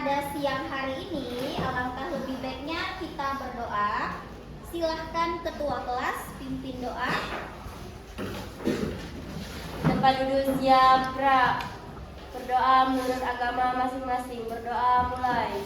pada siang hari ini alangkah lebih baiknya kita berdoa. Silahkan ketua kelas pimpin doa. Tempat duduk siap, Pra. Berdoa menurut agama masing-masing. Berdoa mulai.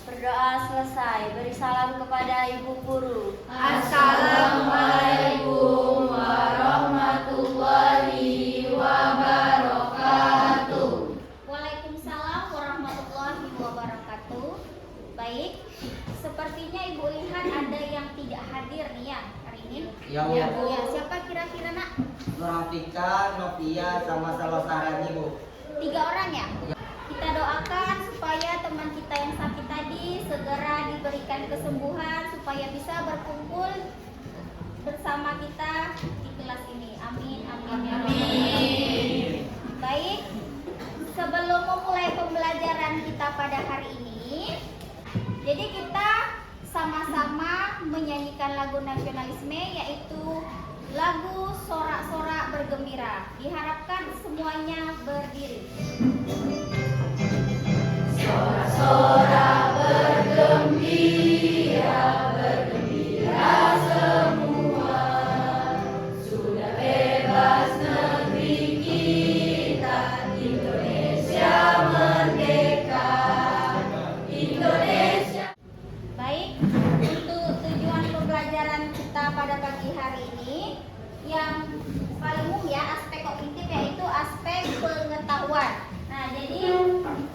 Berdoa selesai. Beri salam kepada Ibu Guru. Assalamualaikum warahmatullahi wabarakatuh. Waalaikumsalam warahmatullahi wabarakatuh. Baik, sepertinya Ibu lihat ada yang tidak hadir nih ya hari ini. Ya, Bu. Ya, siapa kira-kira nak? Nurafika, Novia, sama Salosarani, Bu. 3 orang ya? Kita doakan supaya teman kita yang sakit tadi segera diberikan kesembuhan supaya bisa berkumpul bersama kita di kelas ini. Amin, amin, ya Rabbal. Baik, sebelum memulai pembelajaran kita pada hari ini, jadi kita sama-sama menyanyikan lagu nasionalisme, yaitu lagu Sorak-Sorak Bergembira. Diharapkan semuanya berdiri. Sorak-sorak bergembira, bergembira semua. Sudah bebas negeri kita, Indonesia merdeka. Indonesia. Baik, untuk tujuan pembelajaran kita pada pagi hari ini yang paling umum ya, aspek kognitif, yaitu aspek pengetahuan. Nah, jadi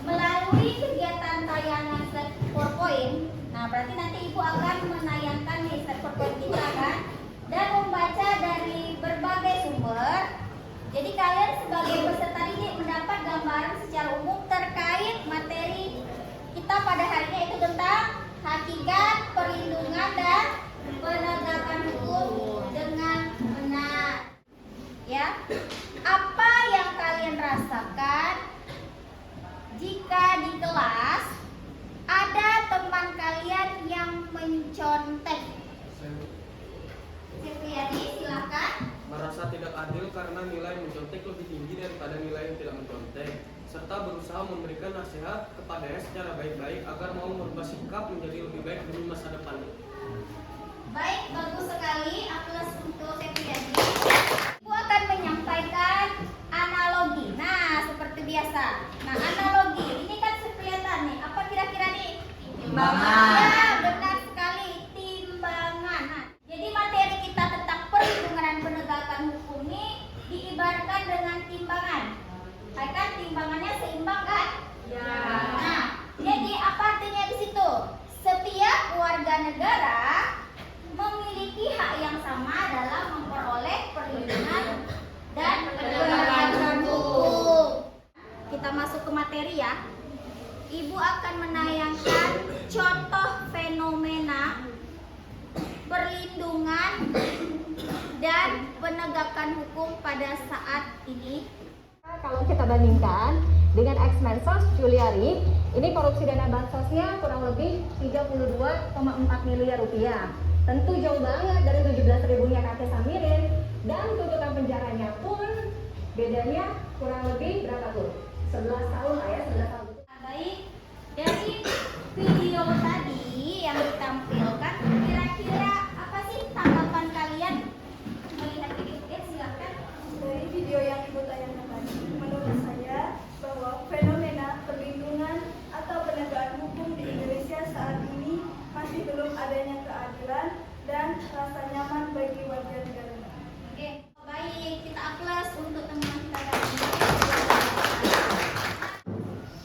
melalui kegiatan tayangan slide PowerPoint, nah berarti nanti Ibu akan menayangkan nih slide PowerPoint kita kan, dan membaca dari berbagai sumber. Jadi kalian sebagai peserta didik mendapat gambaran secara umum terkait materi kita pada hari ini, yaitu tentang hakikat, perlindungan, dan penegakan hukum dengan benar. Ya, apa yang kalian rasakan jika di kelas ada teman kalian yang mencontek? Cipriani, silakan. Merasa tidak adil karena nilai mencontek lebih tinggi daripada nilai yang tidak mencontek, serta berusaha memberikan nasihat kepadanya secara baik-baik agar mau merubah sikap menjadi lebih baik demi masa depan. Baik, bagus sekali. Aplaus untuk Cipriani. Ibu akan menyampaikan analogi. Nah, seperti biasa. Nah, analogi ini kan kelihatan nih. Apa kira-kira nih? Timbangan. Ya, benar sekali. Timbangan. Nah, jadi materi kita tentang perlindungan dan penegakan hukum ini diibaratkan dengan timbangan. Kan timbangannya seimbang kan? Ya. Nah, jadi apa artinya di situ? Setiap warga negara memiliki hak yang sama dalam memperoleh perlindungan dan penegakan hukum. Kita masuk ke materi ya. Ibu akan menayangkan contoh fenomena perlindungan dan penegakan hukum pada saat ini. Kalau kita bandingkan dengan ex-Mensos Juliari, ini korupsi dana bansosnya kurang lebih 32,4 miliar rupiah. Tentu jauh banget dari 17.000-nya kakek Samirin, dan tuntutan penjaranya pun bedanya kurang lebih berapa tuh? 11 tahun lah ya, 11 tahun. Baik, dari video tadi yang ditampilkan, kira-kira apa sih tanggapan kalian melihat video? Silakan. Dari video yang Ibu tayangkan tadi, menurut saya bahwa fenomena perlindungan atau penegakan hukum di Indonesia saat ini masih belum adanya keadilan dan rasa nyaman bagi warga negara. Oke, baik, kita aplaus untuk teman kita tadi.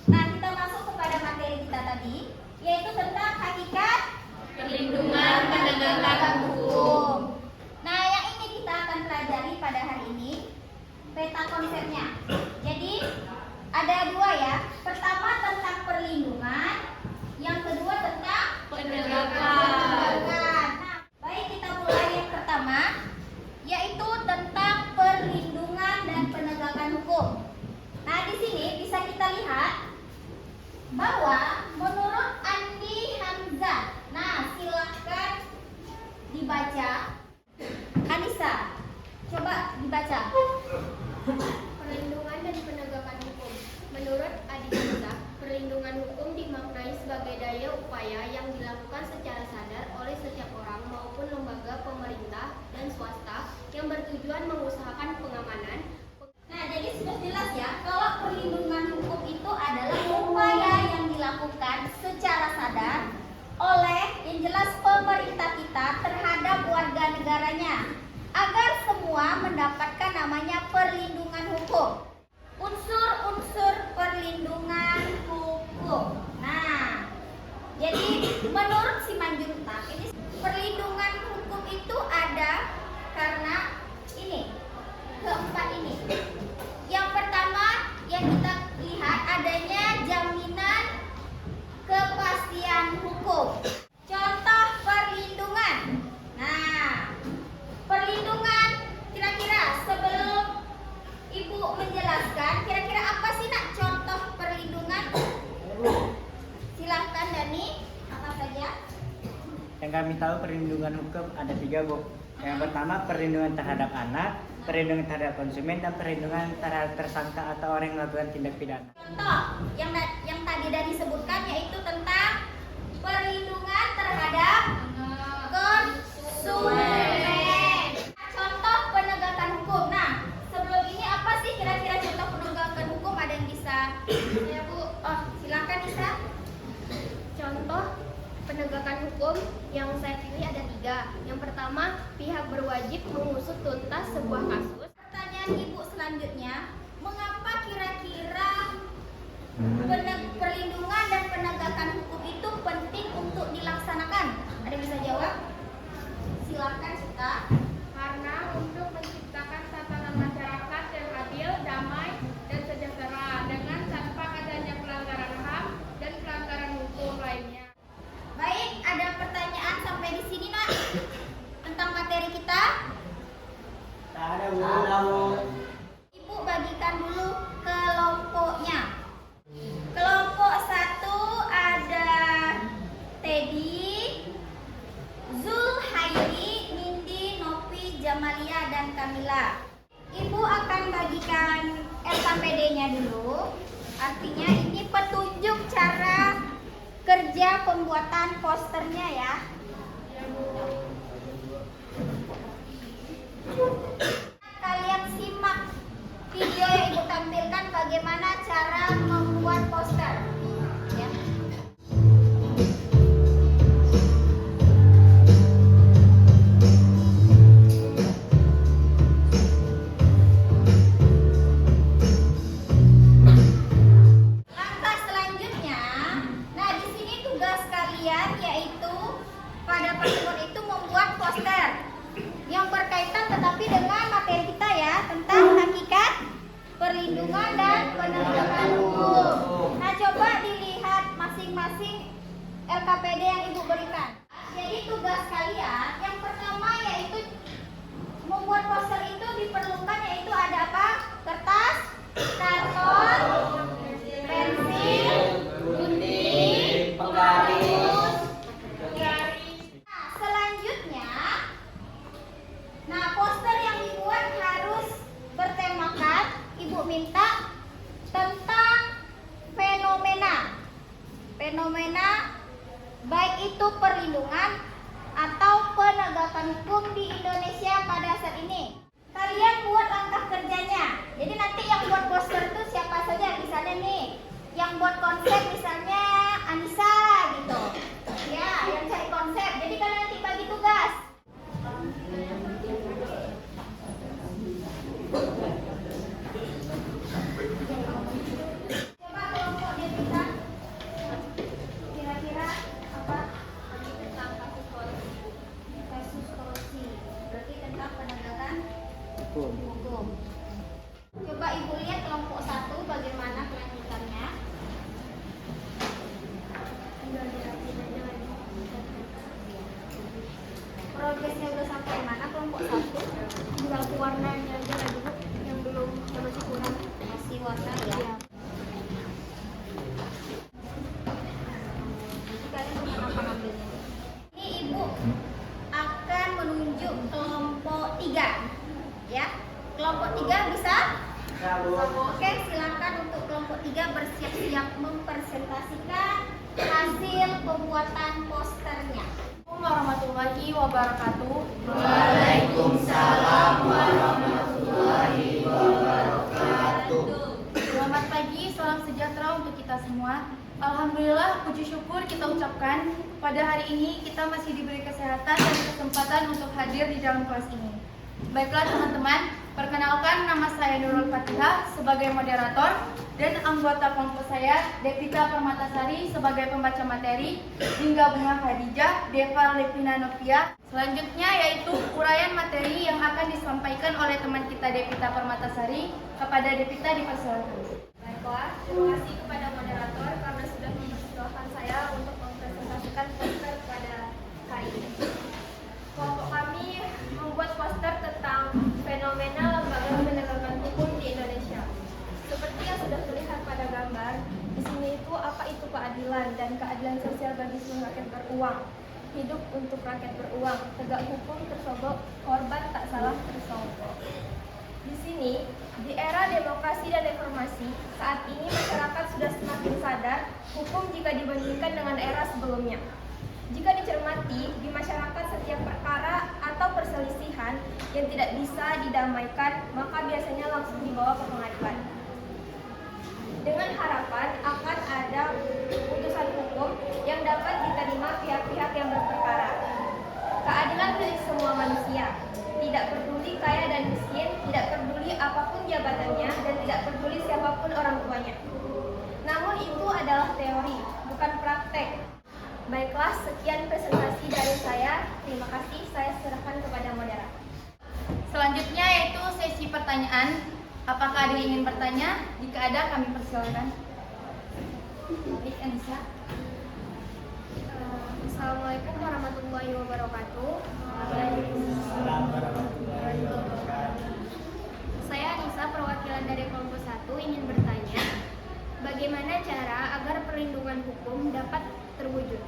Nah, kita masuk kepada materi kita tadi, yaitu tentang hakikat Perlindungan penegakan hukum. Nah, yang ini kita akan pelajari pada hari ini peta konsepnya. Jadi ada 2 ya. Pertama tentang perlindungan, yang kedua tentang Penegakan. Nah, baik, kita mulai yang pertama, yaitu tentang perlindungan dan penegakan hukum. Nah, di sini bisa kita lihat bahwa menurut Andi Hamzah, nah silahkan dibaca. Anissa, coba dibaca. dan swasta yang bertujuan mengusahakan pengamanan. Nah, jadi sudah jelas ya, kalau perlindungan hukum itu adalah upaya yang dilakukan secara sadar oleh yang jelas pemerintah kita terhadap warga negaranya agar semua mendapatkan namanya perlindungan hukum. Unsur-unsur perlindungan hukum. Nah, jadi menurut Simanjuntak ini perlindungan hukum itu ada karena ini keempat ini. Yang pertama yang kita lihat adanya jaminan kepastian hukum. Contoh perlindungan. Nah, perlindungan kira-kira sebelum Ibu menjelaskan, kira-kira apa sih nak contoh perlindungan? Silahkan Dani, apa saja? Yang kami tahu perlindungan hukum ada 3, Bu. Yang pertama perlindungan terhadap anak, perlindungan terhadap konsumen, dan perlindungan terhadap tersangka atau orang yang melakukan tindak pidana. Contoh yang tadi Dani sebutkan yaitu tentang perlindungan terhadap konsumen. Contoh penegakan hukum. Nah, sebelum ini apa sih kira-kira contoh penegakan hukum? Ada yang bisa? Ya Bu. Oh, silakan Nisa. Contoh penegakan hukum yang saya pilih ada 3. Yang pertama, pihak berwajib mengusut tuntas sebuah kasus. Pertanyaan Ibu selanjutnya, mengapa kira-kira perlindungan dan penegakan hukum itu penting untuk dilaksanakan? Ada yang bisa jawab? Silakan Sita. Karena untuk menciptakan tatanan masyarakat yang adil, damai, dan sejahtera dengan tanpa adanya pelanggaran HAM dan pelanggaran hukum lainnya. Baik, ada pertanyaan sampai di sini nak tentang materi kita? Tak ada, Bu. Ibu bagikan dulu kelompoknya. Kelompok 1 ada Teddy, Zulhairi, Nindi, Nopi, Jamalia, dan Kamila. Ibu akan bagikan LKPD-nya dulu. Artinya ini petunjuk cara kerja pembuatan posternya ya. Kalian simak video yang Ibu tampilkan bagaimana cara membuat poster. Ya. Langkah selanjutnya, nah di sini tugas kalian yaitu pada pertemuan itu membuat poster yang berkaitan tetapi dengan materi kita ya tentang hakikat perlindungan dan penegakan hukum. Nah coba dilihat masing-masing LKPD yang Ibu berikan. Jadi tugas kalian yang pertama yaitu membuat poster itu diperlukan yaitu ada apa? Kertas, karton, pensil, gunting, penggaris. Nah, selanjutnya, nah poster yang dibuat harus bertemakan, Ibu minta tentang fenomena. Fenomena baik itu perlindungan atau penegakan hukum di Indonesia pada saat ini. Kalian buat langkah kerjanya. Jadi nanti yang buat poster itu siapa saja? Misalnya nih, yang buat konsep misalnya Anissa gitu. Ya, yang cari konsep. Jadi kalian nanti bagi tugas. Coba kelompok Devita. Kira-kira apa? Tentang kasus korupsi. Kasus korupsi. Berarti tentang penegakan hukum. Coba Ibu lihat kelompok 1 bagaimana kelanjutannya. Progresnya udah sampai mana kelompok 1? Tinggal warnanya aja lagi, Bu, yang belum masih kurang. Masih warna ya. Kalian bukan apa ngambilnya? Ini Ibu akan menunjuk kelompok 3 ya. Kelompok 3 bisa? Oke, silakan untuk kelompok 3 bersiap-siap mempresentasikan hasil pembuatan posternya. warahmatullahi wabarakatuh. Waalaikumsalam warahmatullahi wabarakatuh. Selamat pagi, salam sejahtera untuk kita semua. Alhamdulillah, puji syukur kita ucapkan pada hari ini kita masih diberi kesehatan dan kesempatan untuk hadir di dalam kelas ini. Baiklah teman-teman, perkenalkan nama saya Nurul Fatihah sebagai moderator dan anggota kelompok saya Devita Permatasari sebagai pembaca materi, Dingga Bunga Khadijah, Deva Lepina Novia. Selanjutnya yaitu uraian materi yang akan disampaikan oleh teman kita Devita Permatasari. Kepada Devita dipersilakan. Baiklah, terima kasih kepada moderator karena sudah mempersilahkan saya untuk mempresentasikan poster pada hari ini. Kelompok kami membuat poster tentang fenomena lembaga penegakan hukum di Indonesia. Seperti yang sudah terlihat pada gambar, di sini itu apa itu keadilan dan keadilan sosial bagi seluruh rakyat beruang. Hidup untuk rakyat beruang, tegak hukum tersobok, korban tak salah tersogok. Di sini, di era demokrasi dan reformasi, saat ini masyarakat sudah semakin sadar hukum jika dibandingkan dengan era sebelumnya. Jika dicermati, di masyarakat setiap perkara atau perselisihan yang tidak bisa didamaikan, maka biasanya langsung dibawa ke pengadilan. Dengan harapan akan ada putusan hukum yang dapat diterima pihak-pihak yang berperkara. Keadilan milik semua manusia, tidak peduli kaya dan miskin, tidak peduli apapun jabatannya, dan tidak peduli siapapun orang tuanya. Namun itu adalah teori, bukan praktek. Baiklah, sekian presentasi dari saya. Terima kasih, saya serahkan kepada moderator. Selanjutnya yaitu sesi pertanyaan. Apakah ada yang ingin bertanya? Jika ada, kami persilakan. Baik, Anissa. Assalamualaikum warahmatullahi wabarakatuh. Waalaikumsalam warahmatullahi wabarakatuh. Saya Anissa, perwakilan dari kelompok 1 ingin bertanya, bagaimana cara agar perlindungan hukum dapat terwujud?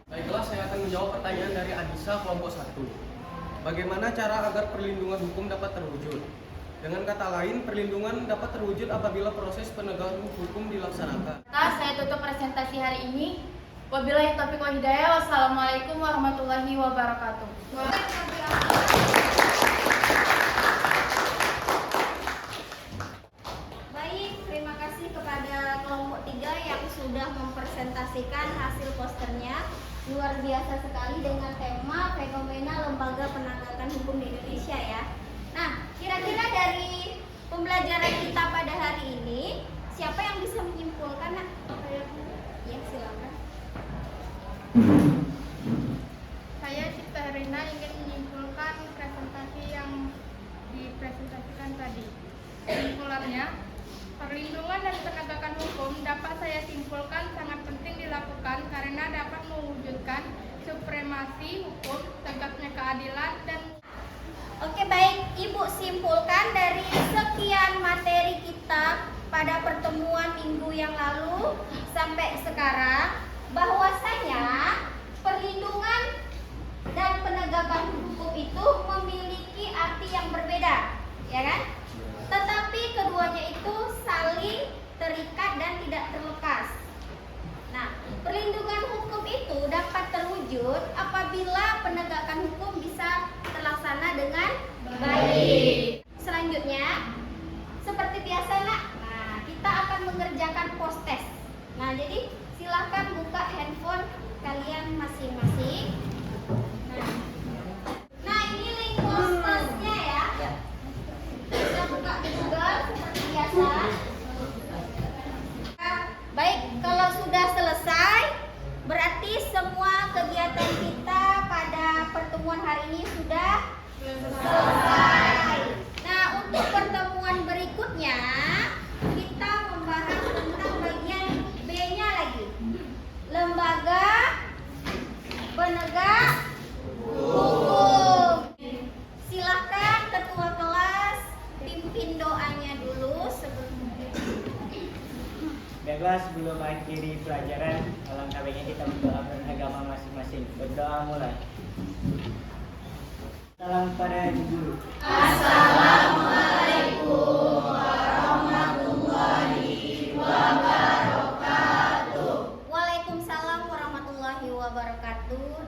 Baiklah, saya akan menjawab pertanyaan dari Anissa kelompok 1. Bagaimana cara agar perlindungan hukum dapat terwujud? Dengan kata lain, perlindungan dapat terwujud apabila proses penegakan hukum dilaksanakan. Saya tutup presentasi hari ini. Wabillahi taufiq wal hidayah. Wassalamualaikum warahmatullahi wabarakatuh. Baik, terima kasih kepada kelompok 3 yang sudah mempresentasikan hasil posternya. Luar biasa sekali dengan tema fenomena lembaga penegakan hukum di Indonesia ya. Nah, kira-kira dari pembelajaran kita pada hari ini, siapa yang bisa menyimpulkan? Nak? Ya, silakan. Saya Cipta Herina ingin menyimpulkan presentasi yang dipresentasikan tadi. Kesimpulannya, perlindungan dan penegakan hukum dapat saya simpulkan sangat penting dilakukan karena dapat mewujudkan supremasi hukum, tegaknya keadilan, dan Oke, baik, Ibu simpulkan dari sekian materi kita pada pertemuan minggu yang lalu sampai sekarang bahwasanya perlindungan dan penegakan hukum itu memiliki arti yang berbeda, ya kan? Tetapi keduanya itu saling terikat dan tidak terlepas. Nah, perlindungan hukum itu dapat terwujud apabila penegakan hukum bisa terlaksana dengan baik. Selanjutnya, seperti biasa nak, nah kita akan mengerjakan post test. Nah, jadi silakan buka handphone kalian masing-masing. Nah ini link post testnya ya. Kita buka di Google seperti biasa. Baik, kalau sudah selesai, berarti semua kegiatan kita pada pertemuan hari ini sudah selesai. Nah, untuk pertemuan berikutnya, kita membahas tentang bagian B-nya lagi. Lembaga penegak hukum. Silakan ketua kelas pimpin doanya dulu sebelum Baiklah, sebelum akhiri pelajaran, alangkah baiknya kita mendoakan agama masing-masing. Berdoa mulai. Salam pada guru. Assalamualaikum